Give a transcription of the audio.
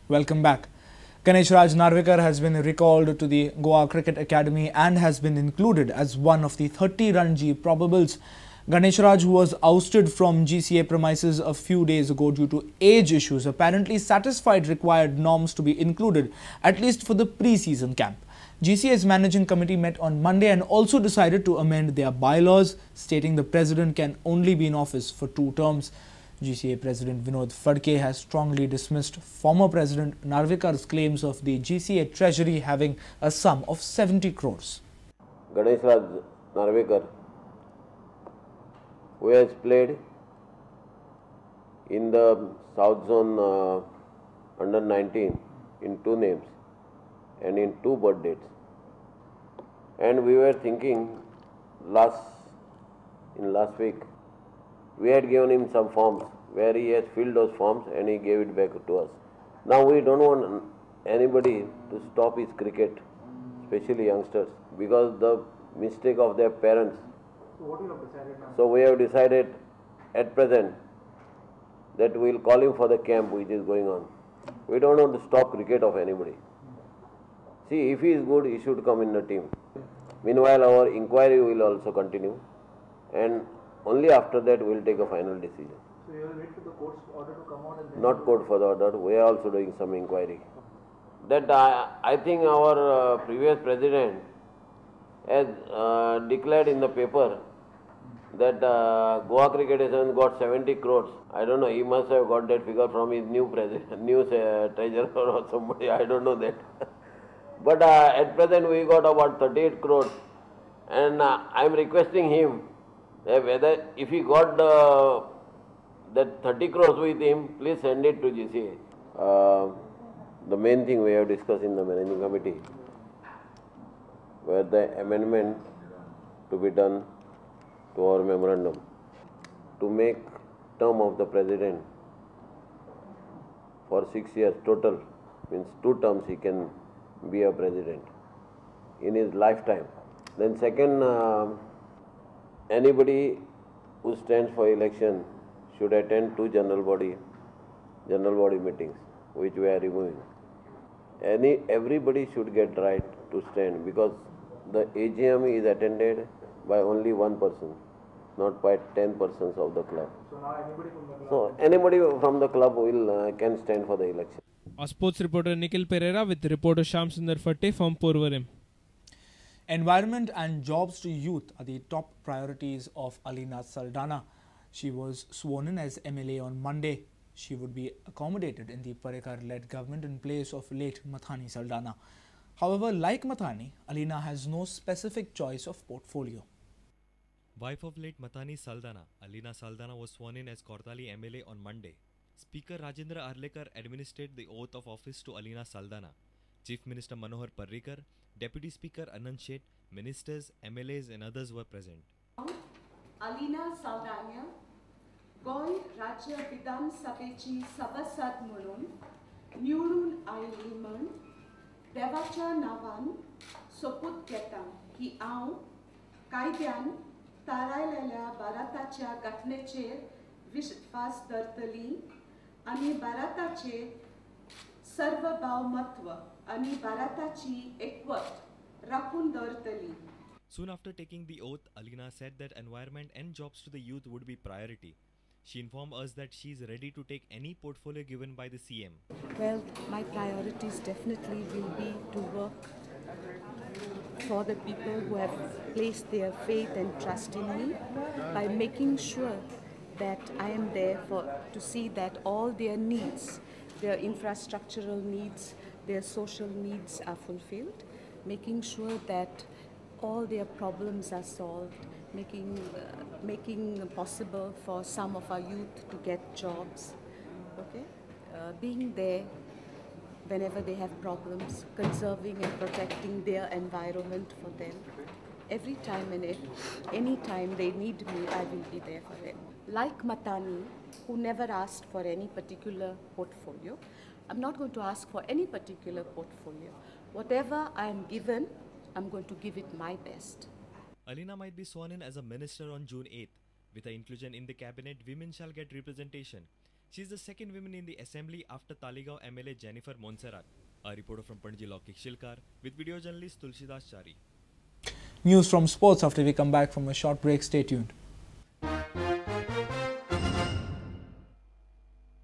Welcome back. Ganeshraj Narvekar has been recalled to the Goa Cricket Academy and has been included as one of the 30 Ranji Probables. Ganeshraj, who was ousted from GCA premises a few days ago due to age issues, apparently satisfied required norms to be included, at least for the pre-season camp. GCA's managing committee met on Monday and also decided to amend their bylaws, stating the president can only be in office for 2 terms. GCA President Vinod Phadke has strongly dismissed former President Narvekar's claims of the GCA treasury having a sum of 70 crores. Ganeshraj Narvekar, who has played in the South Zone under 19 in 2 names and in 2 birth dates. And we were thinking last week, we had given him some forms where he has filled those forms and he gave it back to us. Now we don't want anybody to stop his cricket, especially youngsters, because the mistake of their parents. So what you have decided now? So we have decided at present that we will call him for the camp which is going on. We don't want to stop cricket of anybody. See, if he is good, he should come in the team. Meanwhile, our inquiry will also continue, and only after that we will take a final decision. So you will wait for the court's order to come out and then... Not court for the order, we are also doing some inquiry. That I think our previous president has declared in the paper that Goa Cricket Association got 70 crores. I don't know, he must have got that figure from his new treasurer or somebody, I don't know that. But at present we got about 38 crores, and I am requesting him whether if he got that 30 crores with him, please send it to GCA. The main thing we have discussed in the managing committee were the amendment to be done to our memorandum to make term of the president for 6 years total, means 2 terms he can be a president in his lifetime. Then second, anybody who stands for election should attend 2 general body meetings, which we are removing. Everybody should get right to stand, because the AGM is attended by only 1 person, not by 10 persons of the club. So now anybody from the club... So anybody from the club can stand for the election. Our sports reporter Nikhil Pereira with reporter Shamsundar Phadke from Porvorim. Environment and jobs to youth are the top priorities of Alina Saldana. She was sworn in as MLA on Monday. She would be accommodated in the Parekar-led government in place of late Mathani Saldana. However, like Mathani, Alina has no specific choice of portfolio. Wife of late Mathani Saldana, Alina Saldana was sworn in as Kortali MLA on Monday. Speaker Rajendra Arlekar administered the oath of office to Alina Saldana. Chief Minister Manohar Parrikar, Deputy Speaker Anand Sheth, ministers, MLAs and others were present. Alina Saldana Goa राज्य विधानसभेची सभासद म्हणून निवडून oily म्हण देवाच्या नांवान सोपूत घेता की हांव कायद्यान थारायलेल्या भारताच्या घटनेचेर विश्वास दवरतली आनी भारताचे सार्वभौमत्व आनी भारताची एकवट राखून दवरतली. Soon after taking the oath, Alina said that environment and jobs to the youth would be priority. She informed us that she is ready to take any portfolio given by the CM. Well, my priorities definitely will be to work for the people who have placed their faith and trust in me by making sure that I am there to see that all their needs, their infrastructural needs, their social needs are fulfilled, making sure that all their problems are solved, making possible for some of our youth to get jobs, okay? Being there whenever they have problems, conserving and protecting their environment for them. Every time and any time they need me, I will be there for them. Like Mathani, who never asked for any particular portfolio, I'm not going to ask for any particular portfolio. Whatever I am given, I'm going to give it my best. Alina might be sworn in as a minister on June 8th. With her inclusion in the cabinet, women shall get representation. She is the second woman in the assembly after Taligaon MLA Jennifer Monserrat. A reporter from Panji Lokik Shilkar with video journalist Tulsidas Chari. News from sports after we come back from a short break. Stay tuned.